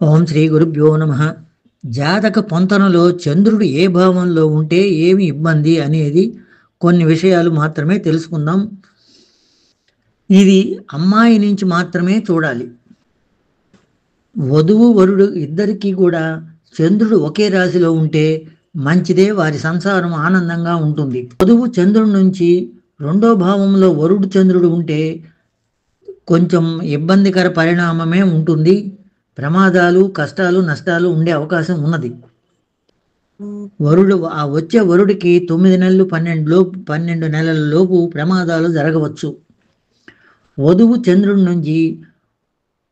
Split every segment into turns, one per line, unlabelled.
ఓం శ్రీ గురుభ్యో నమః. జాతక పొంతనలో చంద్రుడు ఏ భావంలో ఉంటే ఏమి ఇబ్బంది అనేది కొన్ని విషయాలు మాత్రమే తెలుసుకుందాం. ఇది అమ్మాయి నుంచి మాత్రమే చూడాలి. వధువు వరుడు ఇద్దరికీ కూడా చంద్రుడు ఒకే రాశిలో ఉంటే మంచిదే, వారి సంసారం ఆనందంగా ఉంటుంది. వధువు చంద్రుడి నుంచి రెండో భావంలో వరుడు చంద్రుడు ఉంటే కొంచెం ఇబ్బందికర పరిణామమే ఉంటుంది. ప్రమాదాలు, కష్టాలు, నష్టాలు ఉండే అవకాశం ఉన్నది. వరుడు వచ్చే వరుడికి 9 నెలలు 12 నెలల లోపు ప్రమాదాలు జరగవచ్చు. వధువు చంద్రుడి నుంచి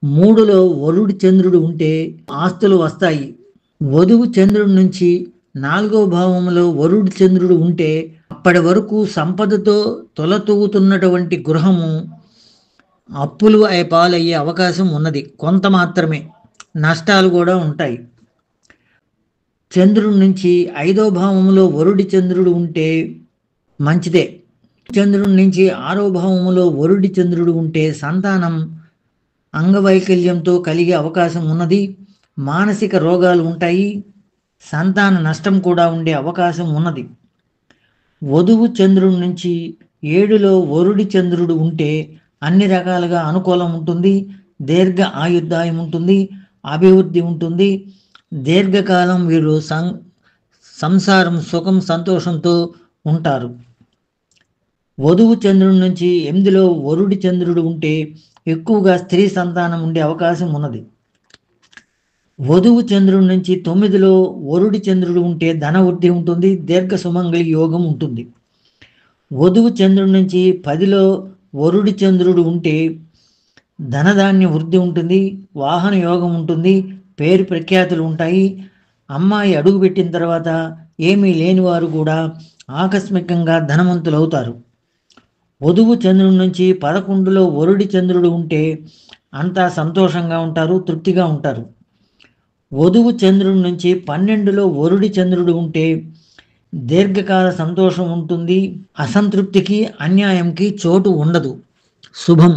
3లో వరుడి చంద్రుడు ఉంటే ఆస్తులు వస్తాయి. వధువు చంద్రుడి నుంచి 4వ భావంలో వరుడి చంద్రుడు ఉంటే అప్పటి వరకు సంపదతో తొలతూగుతున్నటువంటి గృహము అప్పులు పాలయ్యే అవకాశం ఉన్నది. కొంత మాత్రమే నష్టాలు కూడా ఉంటాయి. చంద్రుడి నుంచి 5వ భావంలో వరుడి చంద్రుడు ఉంటే మంచిదే. చంద్రుడి నుంచి 6వ భావంలో వరుడి చంద్రుడు ఉంటే సంతానం అంగవైకల్యంతో కలిగే అవకాశం ఉన్నది. మానసిక రోగాలు ఉంటాయి. సంతాన నష్టం కూడా ఉండే అవకాశం ఉన్నది. వధువు చంద్రుడి నుంచి 7లో వరుడి చంద్రుడు ఉంటే అన్ని రకాలుగా అనుకూలం ఉంటుంది. దీర్ఘ ఆయుర్దాయం ఉంటుంది, అభివృద్ధి ఉంటుంది. దీర్ఘకాలం వీరు సంసారం సుఖం సంతోషంతో ఉంటారు. వధువు చంద్రుడి నుంచి 8లో వరుడి చంద్రుడు ఉంటే ఎక్కువగా స్త్రీ సంతానం ఉండే అవకాశం ఉన్నది. వధువు చంద్రుడి నుంచి 9లో వరుడి చంద్రుడు ఉంటే ధనవృద్ధి ఉంటుంది, దీర్ఘ సుమంగళి యోగం ఉంటుంది. వధువు చంద్రుడి నుంచి 10లో వరుడి చంద్రుడు ఉంటే ధనధాన్య వృద్ధి ఉంటుంది, వాహన యోగం ఉంటుంది, పేరు ప్రఖ్యాతులు ఉంటాయి. అమ్మాయి అడుగుపెట్టిన తర్వాత ఏమీ లేని వారు కూడా ఆకస్మికంగా ధనవంతులు అవుతారు. వధువు చంద్రుడి నుంచి 11లో వరుడి చంద్రుడు ఉంటే అంతా సంతోషంగా ఉంటారు, తృప్తిగా ఉంటారు. వధువు చంద్రుడి నుంచి 12లో వరుడి చంద్రుడు ఉంటే దీర్ఘకాల సంతోషం ఉంటుంది, అసంతృప్తికి అన్యాయంకి చోటు ఉండదు. శుభం.